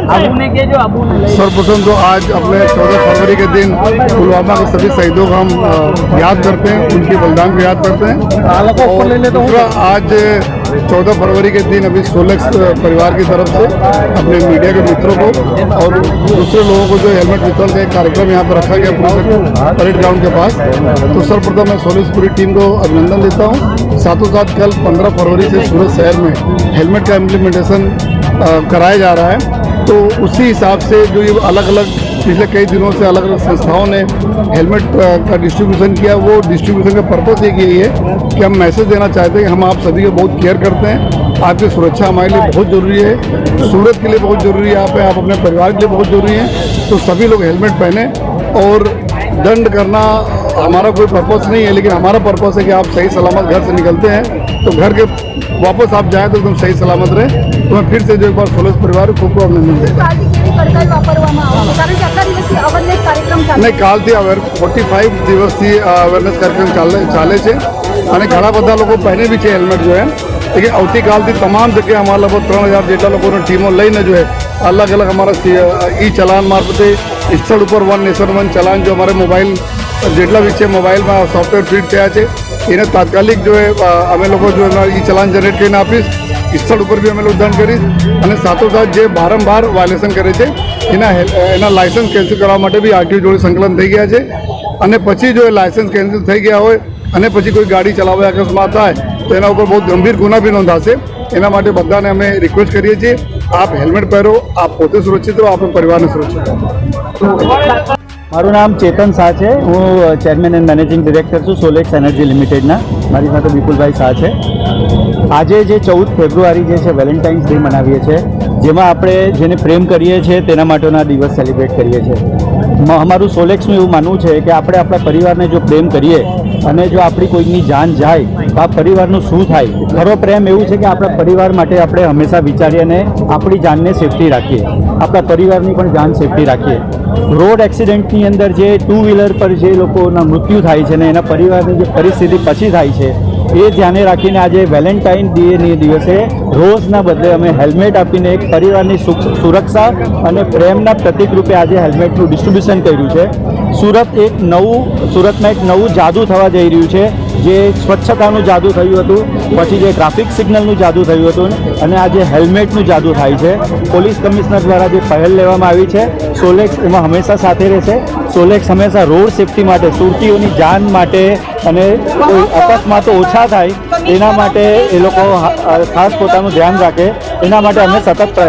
सर्वप्रथम तो आज अपने 14 फरवरी के दिन पुलवामा के सभी शहीदों को हम याद करते हैं, उनके बलिदान को याद करते हैं। और दूसरा आज 14 फरवरी के दिन अभी सोलेक्स परिवार की तरफ से अपने मीडिया के मित्रों को और दूसरे लोगों को जो हेलमेट वितरण का एक कार्यक्रम यहाँ पर रखा गया पूरे परेड ग्राउंड के पास, तो सर्वप्रथम मैं सोलेक्स पूरी टीम को अभिनंदन देता हूँ। साथों साथ कल 15 फरवरी से सूरत शहर में हेलमेट का इम्प्लीमेंटेशन कराया जा रहा है, तो उसी हिसाब से जो ये अलग अलग पिछले कई दिनों से अलग अलग संस्थाओं ने हेलमेट का डिस्ट्रीब्यूशन किया, वो डिस्ट्रीब्यूशन का पर्पस एक यही है कि हम मैसेज देना चाहते हैं कि हम आप सभी को बहुत केयर करते हैं। आपकी सुरक्षा हमारे लिए बहुत ज़रूरी है, सूरत के लिए बहुत ज़रूरी है, आप अपने परिवार के लिए बहुत ज़रूरी है। तो सभी लोग हेलमेट पहने और दंड करना हमारा कोई पर्पस नहीं है, लेकिन हमारा पर्पस है कि आप सही सलामत घर से निकलते हैं तो घर के वापस आप जाएँ तो एकदम सही सलामत रहे। तो मैं फिर से जो एक बार सोलेक्स परिवार को खूब अभिनंदन देता हूँ। नहीं, કાલથી 45 દિવસથી અવેરનેસ કાર્યક્રમ ચાલે છે અને ઘણા બધા લોકો પહેરે બી છે હેલ્મેટ જો है, लेकिन આવતીકાલથી તમામ જગ્યાએ અમારા લગભગ 3000 જેટલા લોકોની ટીમો લઈને જો है अलग अलग हमारा ई चलान मार्फते स्थल पर वन नेशन वन चलान जो हमारे मोबाइल જેટલા બી છે મોબાઈલમાં સોફ્ટવેર ફિટ થયા છે એને તાત્કાલિક જો અમે લોકો જો ई चलान जनरेट કરીને આપીશ, સ્થળ ઉપર બી અમે લોકો દંડ કરીશ અને સાથોસાથ જે વારંવાર વાયોલેશન કરે છે એના લાયસન્સ કેન્સલ કરવા માટે બી આરટીઓ જોડે સંકલન થઈ ગયા છે અને પછી જો લાયસન્સ કેન્સલ થઈ ગયા હોય અને પછી કોઈ ગાડી ચલાવવા અકસ્માત થાય તો એના ઉપર બહુ ગંભીર ગુના બી નોંધાશે। એના માટે બધાને અમે રિક્વેસ્ટ કરીએ છીએ, આપ હેલ્મેટ પહેરો, આપ પોતે સુરક્ષિત રહો, આપણા પરિવારને સુરક્ષિત રહો। મારું નામ ચેતન શાહ છે, હું ચેરમેન એન્ડ મેનેજિંગ ડિરેક્ટર છું સોલેક્સ એનર્જી લિમિટેડના। મારી સાથે વિપુલભાઈ શાહ છે। આજે જે 14 ફેબ્રુઆરી જે છે વેલેન્ટાઇન્સ ડે મનાવીએ છીએ, જેમાં આપણે જેને પ્રેમ કરીએ છીએ તેના માટેના દિવસ સેલિબ્રેટ કરીએ છીએ। અમારું સોલેક્સનું એવું માનવું છે કે આપણે આપણા પરિવારને જો પ્રેમ કરીએ અને જો આપણી કોઈની જાન જાય તો આ પરિવારનું શું થાય। ખરો પ્રેમ એવું છે કે આપણા પરિવાર માટે આપણે હંમેશા વિચારીએ અને આપણી જાનને સેફટી રાખીએ, આપણા પરિવારની પણ જાન સેફટી રાખીએ। રોડ એક્સિડન્ટની અંદર જે 2 વ્હીલર પર જે લોકોના મૃત્યુ થાય છે ને એના પરિવારની જે પરિસ્થિતિ પછી થાય છે એ ધ્યાને રાખીને આજે વેલેન્ટાઇન ડેની દિવસે રોઝના બદલે અમે હેલ્મેટ આપીને એક પરિવારની સુરક્ષા અને પ્રેમના પ્રતીક રૂપે આજે હેલ્મેટનું ડિસ્ટ્રીબ્યુશન કર્યું છે। સુરતમાં એક નવું જાદુ થવા જઈ રહ્યું છે, જે સ્વચ્છતાનું જાદુ થયું હતું, પછી જે ટ્રાફિક સિગ્નલનું જાદુ થયું હતું અને આજે હેલ્મેટનું જાદુ થાય છે। પોલીસ કમિશનર દ્વારા જે પહેલ લેવામાં આવી છે, સોલેક્સ એમાં હંમેશા સાથે રહેશે। સોલેક્સ હંમેશા રોડ સેફટી માટે, સુરતીઓની જાન માટે અને કોઈ અકસ્માતો ઓછા થાય એના માટે એ લોકો ખાસ પોતાનું ધ્યાન રાખે, એના માટે અમે સતત